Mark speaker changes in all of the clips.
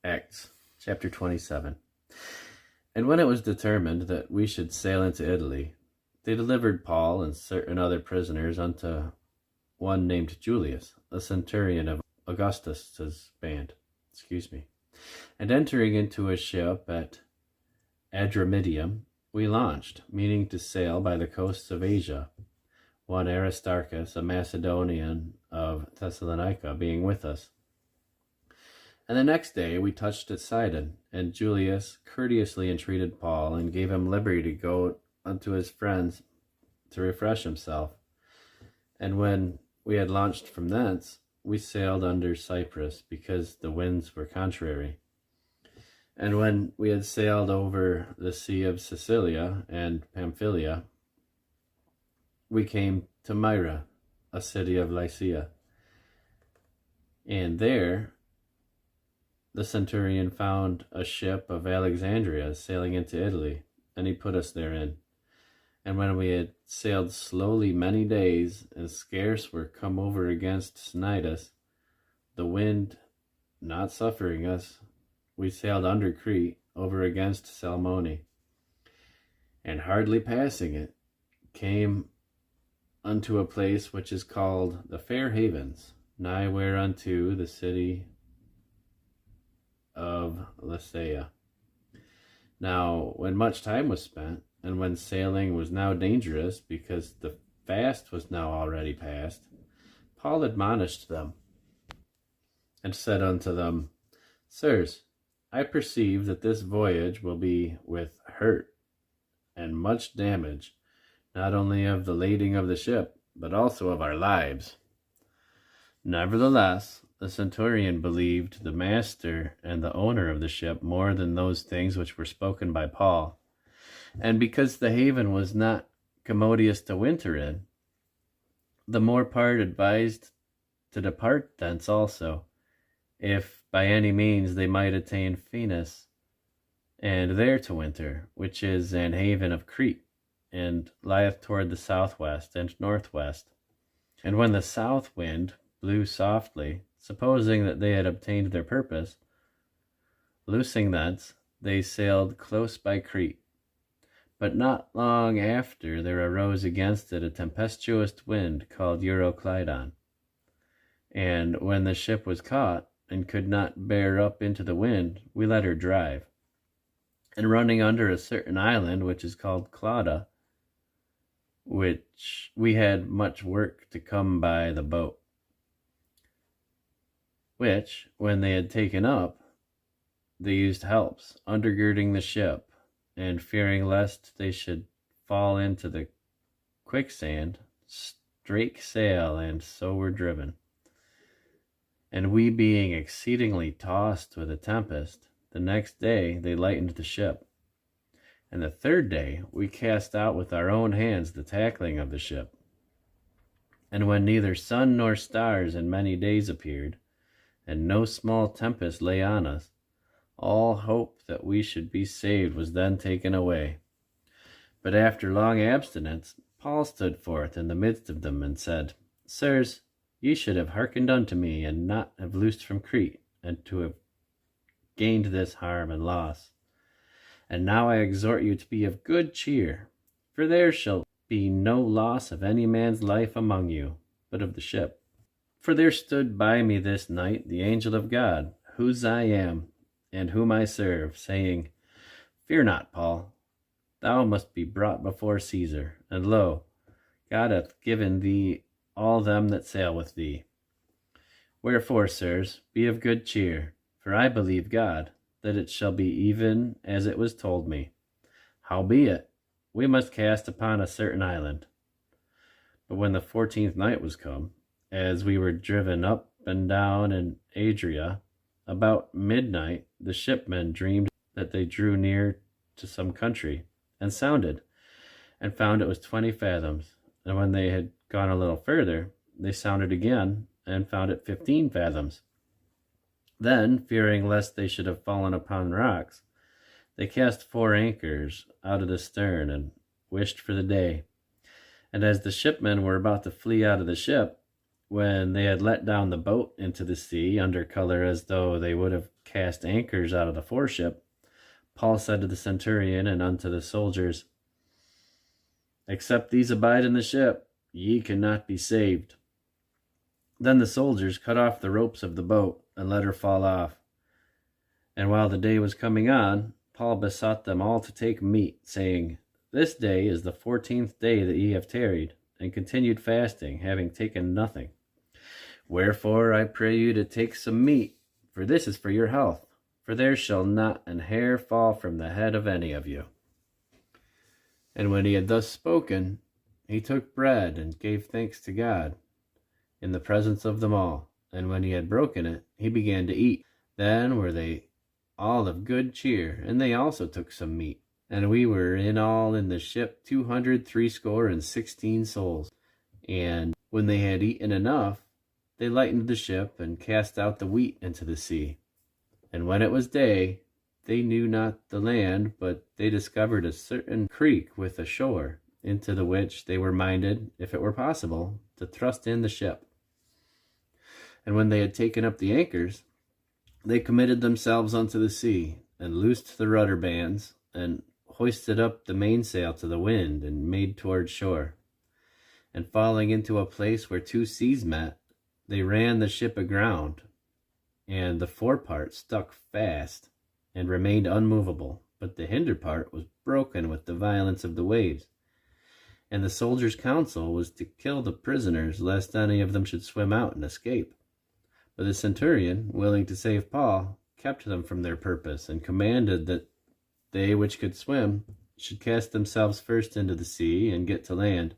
Speaker 1: Acts chapter 27. And when it was determined that we should sail into Italy, they delivered Paul and certain other prisoners unto one named Julius, a centurion of Augustus's band. And entering into a ship at Adramyttium, we launched, meaning to sail by the coasts of Asia, one Aristarchus, a Macedonian of Thessalonica, being with us. And the next day we touched at Sidon, and Julius courteously entreated Paul, and gave him liberty to go unto his friends to refresh himself. And when we had launched from thence, we sailed under Cyprus, because the winds were contrary. And when we had sailed over the sea of Sicilia and Pamphylia, we came to Myra, a city of Lycia. And there the centurion found a ship of Alexandria sailing into Italy, and he put us therein. And when we had sailed slowly many days, and scarce were come over against Cnidus, the wind not suffering us, we sailed under Crete over against Salmone, and hardly passing it, came unto a place which is called the Fair Havens, nigh whereunto the city of Lycia. Now, when much time was spent, and when sailing was now dangerous, because the fast was now already past, Paul admonished them, and said unto them, Sirs, I perceive that this voyage will be with hurt and much damage, not only of the lading of the ship, but also of our lives. Nevertheless, the centurion believed the master and the owner of the ship more than those things which were spoken by Paul. And because the haven was not commodious to winter in, the more part advised to depart thence also, if by any means they might attain Phoenix, and there to winter, which is an haven of Crete, and lieth toward the southwest and northwest. And when the south wind blew softly, supposing that they had obtained their purpose, loosing thence, they sailed close by Crete. But not long after there arose against it a tempestuous wind called Euroclydon. And when the ship was caught, and could not bear up into the wind, we let her drive. And running under a certain island, which is called Clauda, which we had much work to come by the boat, which, when they had taken up, they used helps, undergirding the ship, and fearing lest they should fall into the quicksand, strake sail, and so were driven. And we being exceedingly tossed with a tempest, the next day they lightened the ship. And the third day we cast out with our own hands the tackling of the ship. And when neither sun nor stars in many days appeared, and no small tempest lay on us, all hope that we should be saved was then taken away. But after long abstinence, Paul stood forth in the midst of them, and said, Sirs, ye should have hearkened unto me, and not have loosed from Crete, and to have gained this harm and loss. And now I exhort you to be of good cheer, for there shall be no loss of any man's life among you, but of the ship. For there stood by me this night the angel of God, whose I am, and whom I serve, saying, Fear not, Paul, thou must be brought before Caesar, and lo, God hath given thee all them that sail with thee. Wherefore, sirs, be of good cheer, for I believe God, that it shall be even as it was told me. Howbeit, we must cast upon a certain island. But when the 14th night was come, as we were driven up and down in Adria, about midnight the shipmen dreamed that they drew near to some country, and sounded, and found it was 20 fathoms. And when they had gone a little further, they sounded again, and found it 15 fathoms. Then, fearing lest they should have fallen upon rocks, they cast 4 anchors out of the stern, and wished for the day. And as the shipmen were about to flee out of the ship, when they had let down the boat into the sea under color as though they would have cast anchors out of the foreship, Paul said to the centurion and unto the soldiers, "Except these abide in the ship, ye cannot be saved." Then the soldiers cut off the ropes of the boat and let her fall off. And while the day was coming on, Paul besought them all to take meat, saying, "This day is the 14th day that ye have tarried, and continued fasting, having taken nothing. Wherefore I pray you to take some meat, for this is for your health, for there shall not an hair fall from the head of any of you." And when he had thus spoken, he took bread and gave thanks to God in the presence of them all. And when he had broken it, he began to eat. Then were they all of good cheer, and they also took some meat. And we were in all in the ship 260 souls. And when they had eaten enough, they lightened the ship and cast out the wheat into the sea. And when it was day, they knew not the land, but they discovered a certain creek with a shore, into the which they were minded, if it were possible, to thrust in the ship. And when they had taken up the anchors, they committed themselves unto the sea, and loosed the rudder bands, and hoisted up the mainsail to the wind, and made toward shore. And falling into a place where two seas met, they ran the ship aground, and the forepart stuck fast, and remained unmovable, but the hinder part was broken with the violence of the waves. And the soldiers' counsel was to kill the prisoners, lest any of them should swim out and escape. But the centurion, willing to save Paul, kept them from their purpose, and commanded that they which could swim should cast themselves first into the sea and get to land,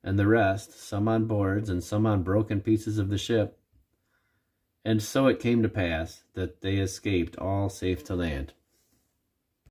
Speaker 1: and the rest, some on boards and some on broken pieces of the ship. And so it came to pass that they escaped all safe to land.